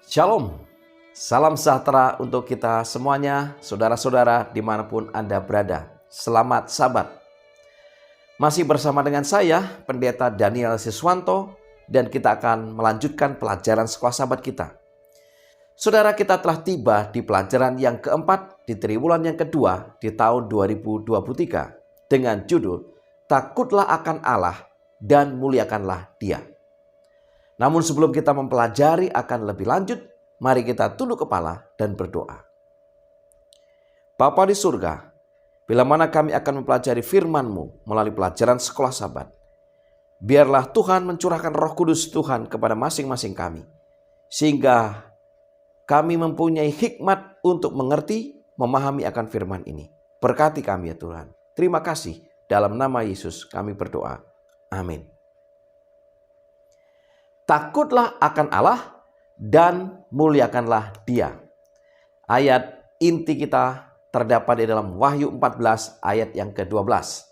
Shalom, salam sejahtera untuk kita semuanya, saudara-saudara dimanapun Anda berada. Selamat Sabat. Masih bersama dengan saya, Pendeta Daniel Siswanto, dan kita akan melanjutkan pelajaran sekolah Sabat kita. Saudara, kita telah tiba di pelajaran yang keempat di triwulan yang kedua di tahun 2023 dengan judul Takutlah akan Allah dan muliakanlah Dia. Namun sebelum kita mempelajari akan lebih lanjut, mari kita tunduk kepala dan berdoa. Bapa di surga, bila mana kami akan mempelajari firman-Mu melalui pelajaran sekolah Sabat, biarlah Tuhan mencurahkan Roh Kudus Tuhan kepada masing-masing kami, sehingga kami mempunyai hikmat untuk mengerti, memahami akan firman ini. Berkati kami ya Tuhan. Terima kasih. Dalam nama Yesus kami berdoa. Amin. Takutlah akan Allah dan muliakanlah Dia. Ayat inti kita terdapat di dalam Wahyu 14 ayat yang ke-12.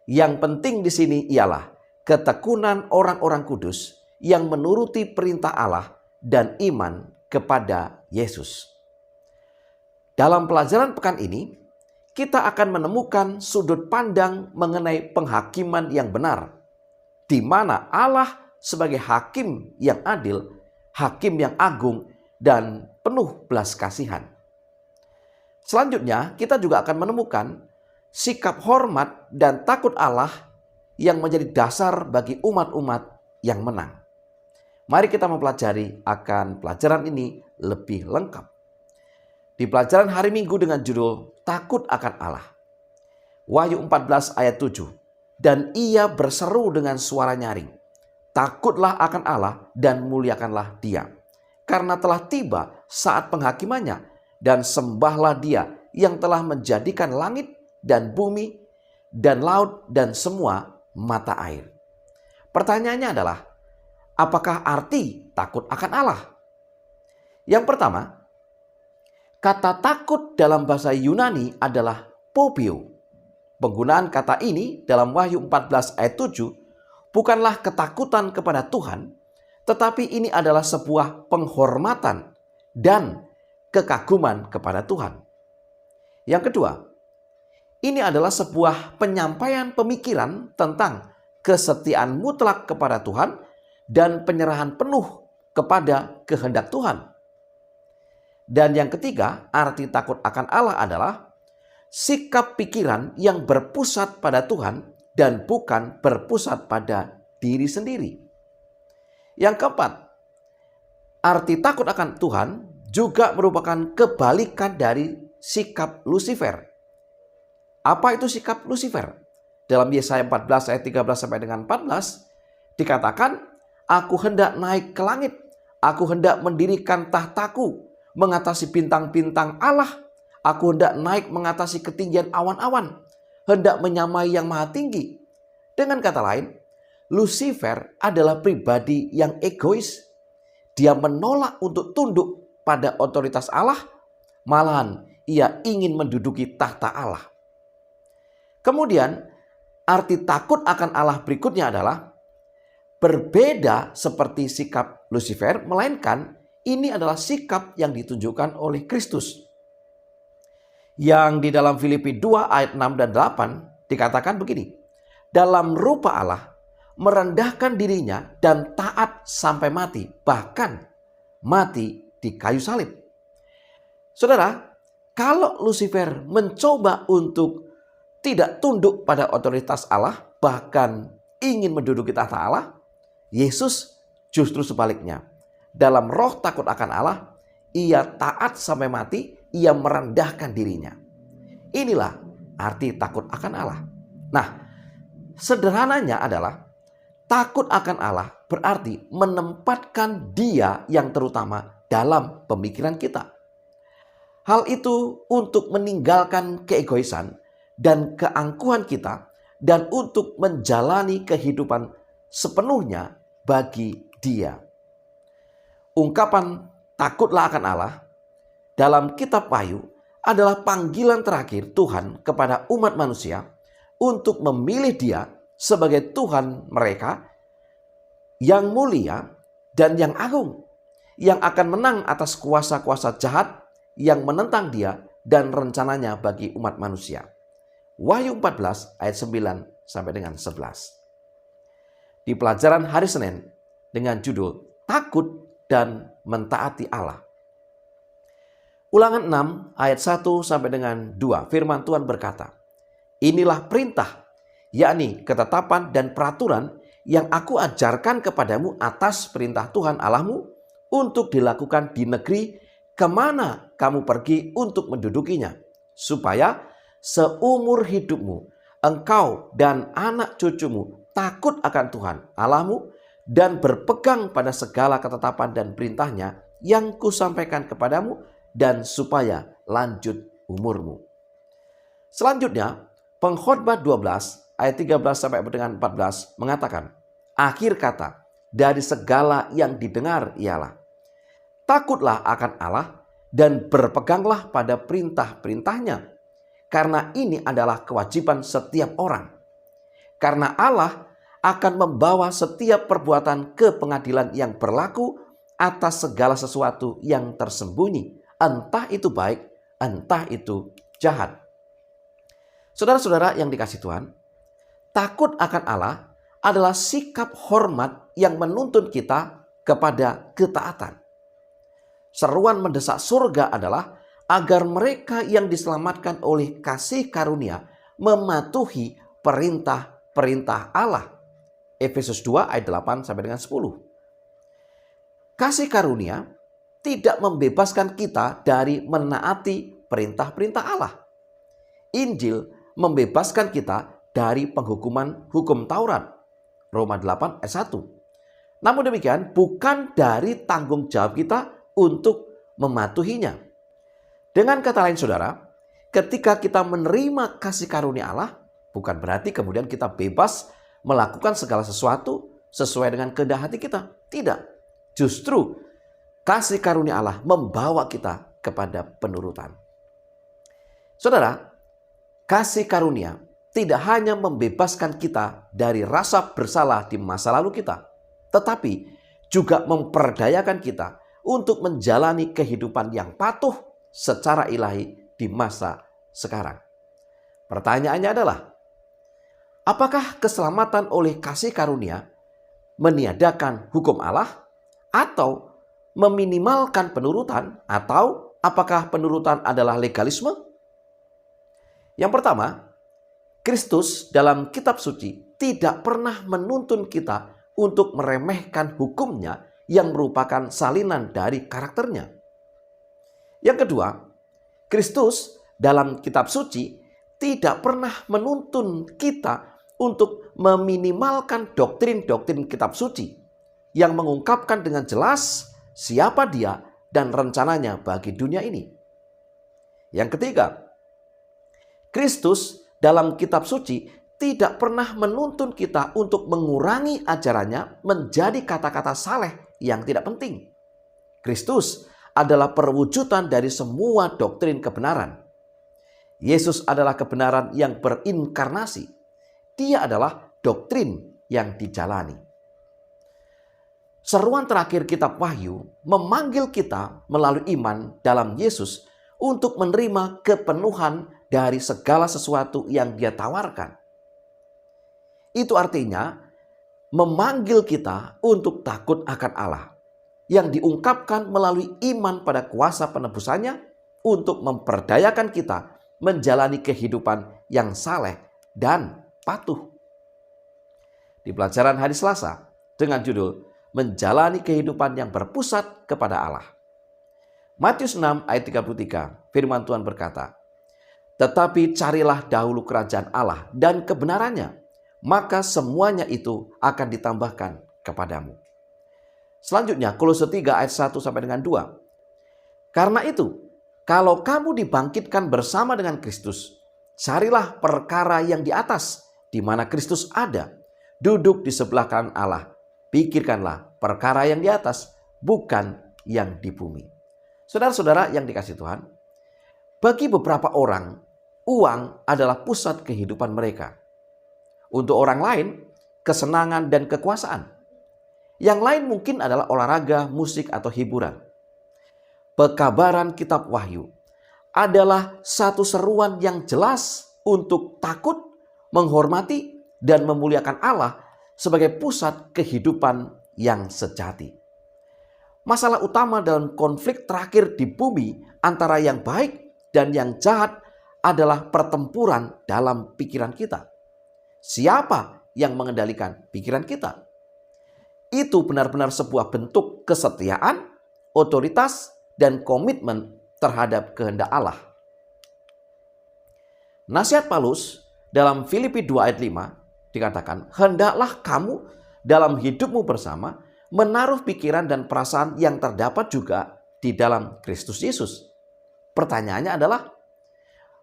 Yang penting di sini ialah ketekunan orang-orang kudus yang menuruti perintah Allah dan iman kepada Yesus. Dalam pelajaran pekan ini, kita akan menemukan sudut pandang mengenai penghakiman yang benar, di mana Allah sebagai hakim yang adil, hakim yang agung, dan penuh belas kasihan. Selanjutnya, kita juga akan menemukan sikap hormat dan takut Allah yang menjadi dasar bagi umat-umat yang menang. Mari kita mempelajari akan pelajaran ini lebih lengkap. Di pelajaran hari Minggu dengan judul Takut akan Allah. Wahyu 14 ayat 7. Dan ia berseru dengan suara nyaring. Takutlah akan Allah dan muliakanlah Dia. Karena telah tiba saat penghakimannya, dan sembahlah Dia yang telah menjadikan langit dan bumi dan laut dan semua mata air. Pertanyaannya adalah, apakah arti takut akan Allah? Yang pertama, kata takut dalam bahasa Yunani adalah phobio. Penggunaan kata ini dalam Wahyu 14 ayat 7 bukanlah ketakutan kepada Tuhan, tetapi ini adalah sebuah penghormatan dan kekaguman kepada Tuhan. Yang kedua, ini adalah sebuah penyampaian pemikiran tentang kesetiaan mutlak kepada Tuhan dan penyerahan penuh kepada kehendak Tuhan. Dan yang ketiga, arti takut akan Allah adalah sikap pikiran yang berpusat pada Tuhan dan bukan berpusat pada diri sendiri. Yang keempat, arti takut akan Tuhan juga merupakan kebalikan dari sikap Lucifer. Apa itu sikap Lucifer? Dalam Yesaya 14 ayat 13 sampai dengan 14 dikatakan, aku hendak naik ke langit, aku hendak mendirikan tahtaku mengatasi bintang-bintang Allah, aku hendak naik mengatasi ketinggian awan-awan, hendak menyamai yang maha tinggi. Dengan kata lain, Lucifer adalah pribadi yang egois. Dia menolak untuk tunduk pada otoritas Allah, malahan ia ingin menduduki tahta Allah. Kemudian, arti takut akan Allah berikutnya adalah berbeda seperti sikap Lucifer, melainkan ini adalah sikap yang ditunjukkan oleh Kristus. Yang di dalam Filipi 2 ayat 6 dan 8 dikatakan begini. Dalam rupa Allah merendahkan dirinya dan taat sampai mati, bahkan mati di kayu salib. Saudara, kalau Lucifer mencoba untuk tidak tunduk pada otoritas Allah, bahkan ingin menduduki tahta Allah, Yesus justru sebaliknya. Dalam roh takut akan Allah, ia taat sampai mati, ia merendahkan dirinya. Inilah arti takut akan Allah. Nah, sederhananya adalah takut akan Allah berarti menempatkan Dia yang terutama dalam pemikiran kita. Hal itu untuk meninggalkan keegoisan dan keangkuhan kita dan untuk menjalani kehidupan sepenuhnya bagi Dia. Ungkapan takutlah akan Allah dalam kitab Wahyu adalah panggilan terakhir Tuhan kepada umat manusia untuk memilih Dia sebagai Tuhan mereka yang mulia dan yang agung, yang akan menang atas kuasa-kuasa jahat yang menentang dia dan rencananya bagi umat manusia. Wahyu 14 ayat 9 sampai dengan 11. Di pelajaran hari Senin dengan judul Takut dan Mentaati Allah. Ulangan 6 ayat 1 sampai dengan 2, firman Tuhan berkata, "Inilah perintah, yakni ketetapan dan peraturan yang aku ajarkan kepadamu atas perintah Tuhan Allahmu untuk dilakukan di negeri kemana kamu pergi untuk mendudukinya, supaya seumur hidupmu engkau dan anak cucumu takut akan Tuhan Allahmu dan berpegang pada segala ketetapan dan perintahnya yang kusampaikan kepadamu, dan supaya lanjut umurmu." Selanjutnya, Pengkhotbah 12 ayat 13 sampai dengan 14 mengatakan, "Akhir kata dari segala yang didengar ialah, takutlah akan Allah dan berpeganglah pada perintah-perintahnya, karena ini adalah kewajiban setiap orang. Karena Allah akan membawa setiap perbuatan ke pengadilan yang berlaku atas segala sesuatu yang tersembunyi, entah itu baik, entah itu jahat." Saudara-saudara yang dikasih Tuhan, takut akan Allah adalah sikap hormat yang menuntun kita kepada ketaatan. Seruan mendesak surga adalah agar mereka yang diselamatkan oleh kasih karunia mematuhi perintah-perintah Allah. Efesus 2 ayat 8 sampai dengan 10. Kasih karunia tidak membebaskan kita dari menaati perintah-perintah Allah. Injil membebaskan kita dari penghukuman hukum Taurat. Roma 8 ayat 1. Namun demikian bukan dari tanggung jawab kita untuk mematuhinya. Dengan kata lain saudara, ketika kita menerima kasih karunia Allah, bukan berarti kemudian kita bebas melakukan segala sesuatu sesuai dengan kehendak hati kita. Tidak. Justru kasih karunia Allah membawa kita kepada penurutan. Saudara, kasih karunia tidak hanya membebaskan kita dari rasa bersalah di masa lalu kita, tetapi juga memperdayakan kita untuk menjalani kehidupan yang patuh secara ilahi di masa sekarang. Pertanyaannya adalah, apakah keselamatan oleh kasih karunia meniadakan hukum Allah, atau meminimalkan penurutan, atau apakah penurutan adalah legalisme? Yang pertama, Kristus dalam kitab suci tidak pernah menuntun kita untuk meremehkan hukumnya yang merupakan salinan dari karakternya. Yang kedua, Kristus dalam kitab suci tidak pernah menuntun kita untuk meminimalkan doktrin-doktrin kitab suci yang mengungkapkan dengan jelas siapa dia dan rencananya bagi dunia ini. Yang ketiga, Kristus dalam kitab suci tidak pernah menuntun kita untuk mengurangi ajarannya menjadi kata-kata saleh yang tidak penting. Kristus adalah perwujudan dari semua doktrin kebenaran. Yesus adalah kebenaran yang berinkarnasi. Dia adalah doktrin yang dijalani. Seruan terakhir kitab Wahyu memanggil kita melalui iman dalam Yesus untuk menerima kepenuhan dari segala sesuatu yang Dia tawarkan. Itu artinya memanggil kita untuk takut akan Allah yang diungkapkan melalui iman pada kuasa penebusannya untuk memperdayakan kita menjalani kehidupan yang saleh dan patuh. Di pelajaran hari Selasa dengan judul Menjalani Kehidupan yang Berpusat kepada Allah. Matius 6 ayat 33, firman Tuhan berkata, "Tetapi carilah dahulu kerajaan Allah dan kebenarannya, maka semuanya itu akan ditambahkan kepadamu." Selanjutnya Kolose 3 ayat 1 sampai dengan 2. "Karena itu, kalau kamu dibangkitkan bersama dengan Kristus, carilah perkara yang di atas, di mana Kristus ada, duduk di sebelah kanan Allah. Pikirkanlah perkara yang di atas, bukan yang di bumi." Saudara-saudara yang dikasihi Tuhan, bagi beberapa orang, uang adalah pusat kehidupan mereka. Untuk orang lain, kesenangan dan kekuasaan. Yang lain mungkin adalah olahraga, musik, atau hiburan. Pekabaran kitab Wahyu adalah satu seruan yang jelas untuk takut, menghormati, dan memuliakan Allah sebagai pusat kehidupan yang sejati. Masalah utama dalam konflik terakhir di bumi antara yang baik dan yang jahat adalah pertempuran dalam pikiran kita. Siapa yang mengendalikan pikiran kita? Itu benar-benar sebuah bentuk kesetiaan, otoritas, dan komitmen terhadap kehendak Allah. Nasihat Paulus dalam Filipi 2 ayat 5 dikatakan, hendaklah kamu dalam hidupmu bersama menaruh pikiran dan perasaan yang terdapat juga di dalam Kristus Yesus. Pertanyaannya adalah,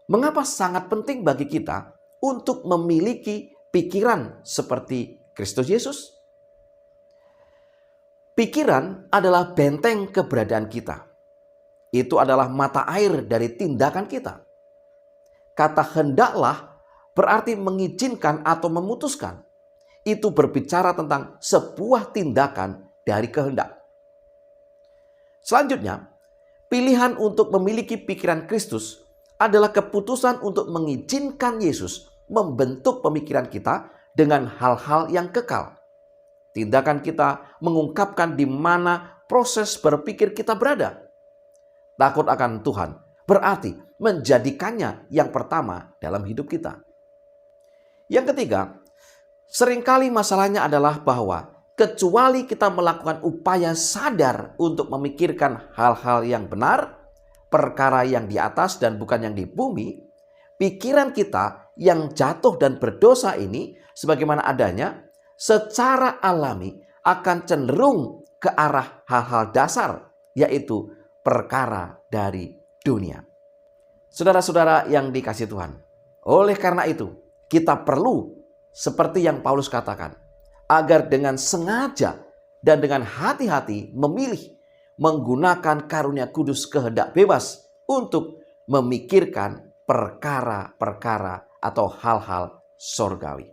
mengapa sangat penting bagi kita untuk memiliki pikiran seperti Kristus Yesus? Pikiran adalah benteng keberadaan kita. Itu adalah mata air dari tindakan kita. Kata hendaklah berarti mengizinkan atau memutuskan. Itu berbicara tentang sebuah tindakan dari kehendak. Selanjutnya, pilihan untuk memiliki pikiran Kristus adalah keputusan untuk mengizinkan Yesus membentuk pemikiran kita dengan hal-hal yang kekal. Tindakan kita mengungkapkan di mana proses berpikir kita berada. Takut akan Tuhan berarti menjadikannya yang pertama dalam hidup kita. Yang ketiga, seringkali masalahnya adalah bahwa kecuali kita melakukan upaya sadar untuk memikirkan hal-hal yang benar, perkara yang di atas dan bukan yang di bumi, pikiran kita yang jatuh dan berdosa ini sebagaimana adanya secara alami akan cenderung ke arah hal-hal dasar, yaitu perkara dari dunia. Saudara-saudara yang dikasihi Tuhan, oleh karena itu kita perlu seperti yang Paulus katakan, agar dengan sengaja dan dengan hati-hati memilih menggunakan karunia kudus kehendak bebas untuk memikirkan perkara-perkara atau hal-hal sorgawi.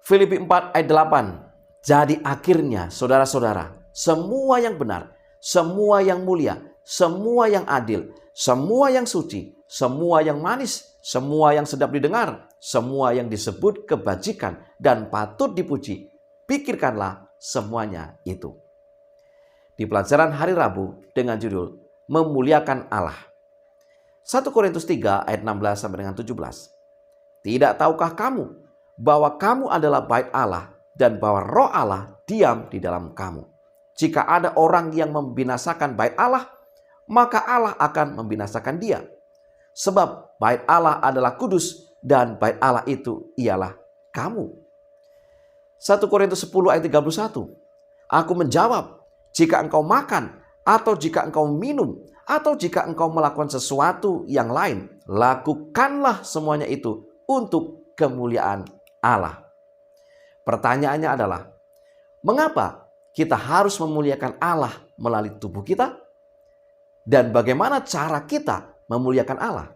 Filipi 4 ayat 8. Jadi akhirnya saudara-saudara, semua yang benar, semua yang mulia, semua yang adil, semua yang suci, semua yang manis, semua yang sedap didengar, semua yang disebut kebajikan dan patut dipuji, pikirkanlah semuanya itu. Di pelajaran hari Rabu dengan judul Memuliakan Allah. 1 Korintus 3 ayat 16 sampai dengan 17. Tidak tahukah kamu bahwa kamu adalah bait Allah dan bahwa Roh Allah diam di dalam kamu? Jika ada orang yang membinasakan bait Allah, maka Allah akan membinasakan dia. Sebab bait Allah adalah kudus dan bait Allah itu ialah kamu. 1 Korintus 10 ayat 31. Aku menjawab, jika engkau makan atau jika engkau minum atau jika engkau melakukan sesuatu yang lain, lakukanlah semuanya itu untuk kemuliaan Allah. Pertanyaannya adalah, mengapa kita harus memuliakan Allah melalui tubuh kita? Dan bagaimana cara kita memuliakan Allah?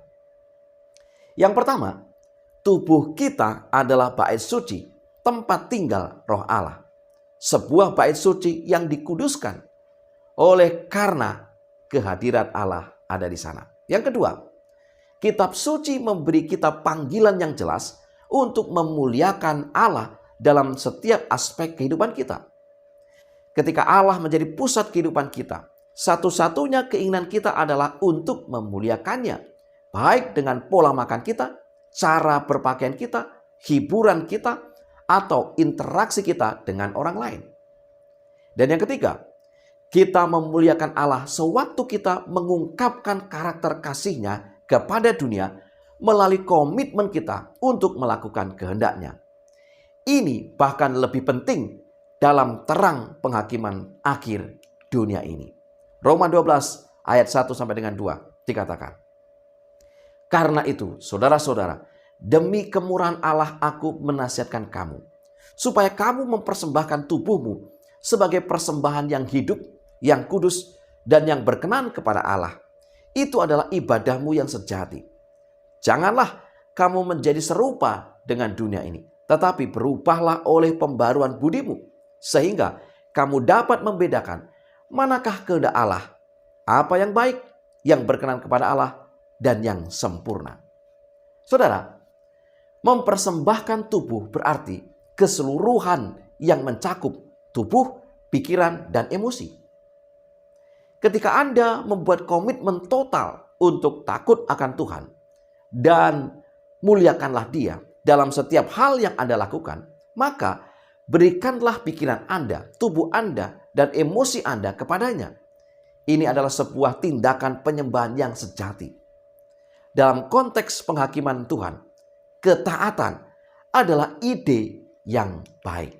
Yang pertama, tubuh kita adalah bait suci, tempat tinggal Roh Allah. Sebuah bait suci yang dikuduskan oleh karena kehadiran Allah ada di sana. Yang kedua, kitab suci memberi kita panggilan yang jelas untuk memuliakan Allah dalam setiap aspek kehidupan kita. Ketika Allah menjadi pusat kehidupan kita, satu-satunya keinginan kita adalah untuk memuliakannya, baik dengan pola makan kita, cara berpakaian kita, hiburan kita, atau interaksi kita dengan orang lain. Dan yang ketiga, kita memuliakan Allah sewaktu kita mengungkapkan karakter kasih-Nya kepada dunia melalui komitmen kita untuk melakukan kehendak-Nya. Ini bahkan lebih penting dalam terang penghakiman akhir dunia ini. Roma 12 ayat 1 sampai dengan 2 dikatakan, karena itu, saudara-saudara, demi kemurahan Allah aku menasihatkan kamu, supaya kamu mempersembahkan tubuhmu sebagai persembahan yang hidup, yang kudus, dan yang berkenan kepada Allah. Itu adalah ibadahmu yang sejati. Janganlah kamu menjadi serupa dengan dunia ini, tetapi berubahlah oleh pembaruan budimu, sehingga kamu dapat membedakan manakah kehendak Allah, apa yang baik, yang berkenan kepada Allah, dan yang sempurna. Saudara, mempersembahkan tubuh berarti keseluruhan yang mencakup tubuh, pikiran, dan emosi. Ketika Anda membuat komitmen total untuk takut akan Tuhan dan muliakanlah Dia dalam setiap hal yang Anda lakukan, maka berikanlah pikiran Anda, tubuh Anda, dan emosi Anda kepadanya. Ini adalah sebuah tindakan penyembahan yang sejati. Dalam konteks penghakiman Tuhan, ketaatan adalah ide yang baik.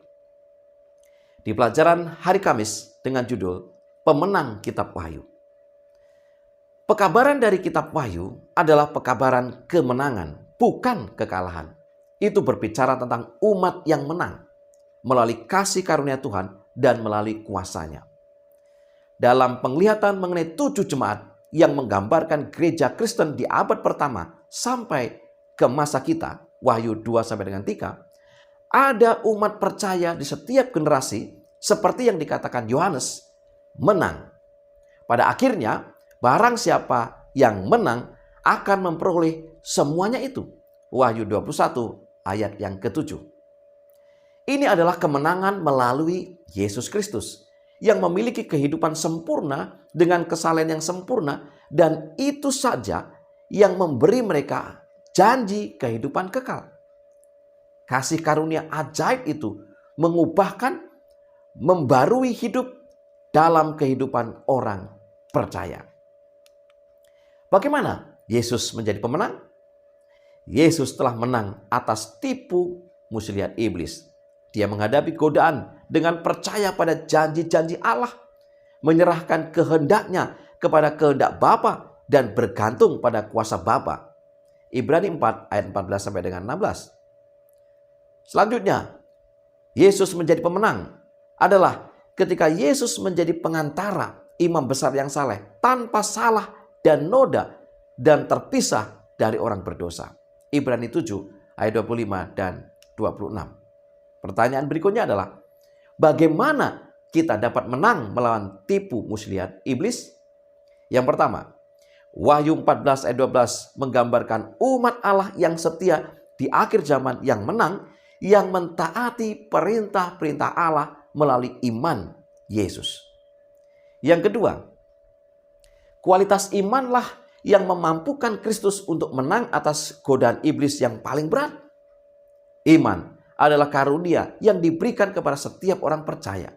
Di pelajaran hari Kamis dengan judul Pemenang Kitab Wahyu. Pekabaran dari Kitab Wahyu adalah pekabaran kemenangan, bukan kekalahan. Itu berbicara tentang umat yang menang melalui kasih karunia Tuhan dan melalui kuasanya. Dalam penglihatan mengenai 7 jemaat yang menggambarkan gereja Kristen di abad pertama sampai ke masa kita, Wahyu 2 sampai dengan 3, ada umat percaya di setiap generasi seperti yang dikatakan Yohanes, menang. Pada akhirnya, barang siapa yang menang akan memperoleh semuanya itu. Wahyu 21 ayat yang ke-7. Ini adalah kemenangan melalui Yesus Kristus yang memiliki kehidupan sempurna dengan kesalehan yang sempurna, dan itu saja yang memberi mereka janji kehidupan kekal. Kasih karunia ajaib itu mengubahkan, membarui hidup dalam kehidupan orang percaya. Bagaimana Yesus menjadi pemenang? Yesus telah menang atas tipu muslihat iblis. Dia menghadapi godaan dengan percaya pada janji-janji Allah, menyerahkan kehendaknya kepada kehendak Bapa dan bergantung pada kuasa Bapa. Ibrani 4 ayat 14 sampai dengan 16. Selanjutnya, Yesus menjadi pemenang adalah ketika Yesus menjadi pengantara imam besar yang saleh, tanpa salah dan noda, dan terpisah dari orang berdosa. Ibrani 7 ayat 25 dan 26. Pertanyaan berikutnya adalah, bagaimana kita dapat menang melawan tipu muslihat iblis? Yang pertama, Wahyu 14 ayat 12 menggambarkan umat Allah yang setia di akhir zaman yang menang, yang mentaati perintah-perintah Allah melalui iman Yesus. Yang kedua, kualitas imanlah yang memampukan Kristus untuk menang atas godaan iblis yang paling berat. Iman adalah karunia yang diberikan kepada setiap orang percaya.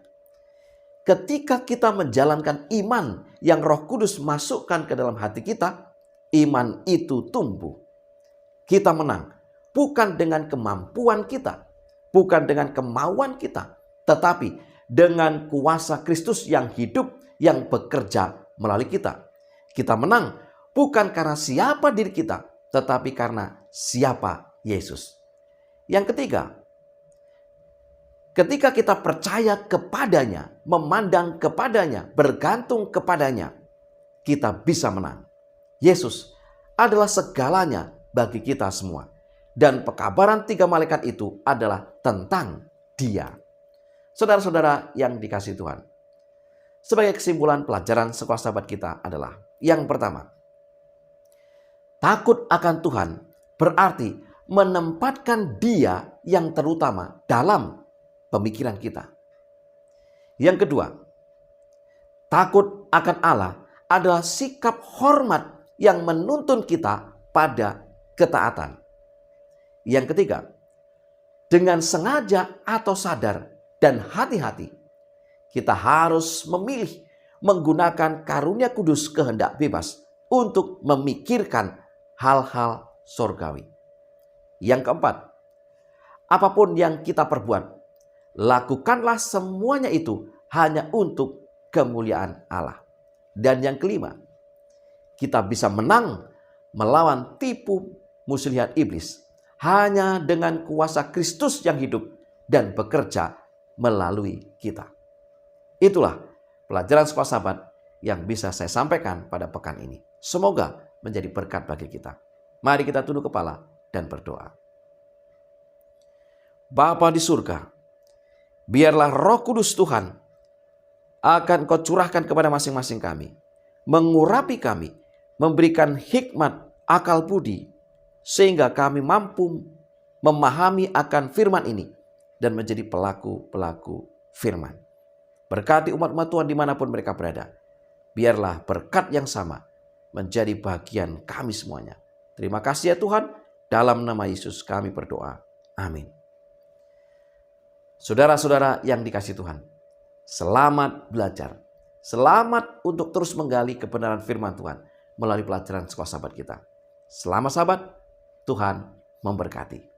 Ketika kita menjalankan iman yang Roh Kudus masukkan ke dalam hati kita, iman itu tumbuh. Kita menang bukan dengan kemampuan kita, bukan dengan kemauan kita, tetapi dengan kuasa Kristus yang hidup, yang bekerja melalui kita. Kita menang bukan karena siapa diri kita, tetapi karena siapa Yesus. Yang ketiga, ketika kita percaya kepadanya, memandang kepadanya, bergantung kepadanya, kita bisa menang. Yesus adalah segalanya bagi kita semua. Dan pekabaran 3 malaikat itu adalah tentang Dia. Saudara-saudara yang dikasihi Tuhan, sebagai kesimpulan pelajaran sekolah sahabat kita adalah, yang pertama, takut akan Tuhan berarti menempatkan Dia yang terutama dalam pemikiran kita. Yang kedua, takut akan Allah adalah sikap hormat yang menuntun kita pada ketaatan. Yang ketiga, dengan sengaja atau sadar dan hati-hati, kita harus memilih menggunakan karunia kudus kehendak bebas untuk memikirkan hal-hal surgawi. Yang keempat, apapun yang kita perbuat, lakukanlah semuanya itu hanya untuk kemuliaan Allah. Dan yang kelima, kita bisa menang melawan tipu muslihat iblis hanya dengan kuasa Kristus yang hidup dan bekerja melalui kita. Itulah pelajaran sekolah sahabat yang bisa saya sampaikan pada pekan ini. Semoga menjadi berkat bagi kita. Mari kita tunduk kepala dan berdoa. Bapa di surga, biarlah Roh Kudus Tuhan akan Engkau curahkan kepada masing-masing kami. Mengurapi kami, memberikan hikmat, akal budi, sehingga kami mampu memahami akan firman ini dan menjadi pelaku-pelaku firman. Berkati umat-umat Tuhan dimanapun mereka berada. Biarlah berkat yang sama menjadi bagian kami semuanya. Terima kasih ya Tuhan, dalam nama Yesus kami berdoa. Amin. Saudara-saudara yang dikasihi Tuhan, selamat belajar. Selamat untuk terus menggali kebenaran firman Tuhan melalui pelajaran Sekolah Sahabat kita. Selamat sahabat, Tuhan memberkati.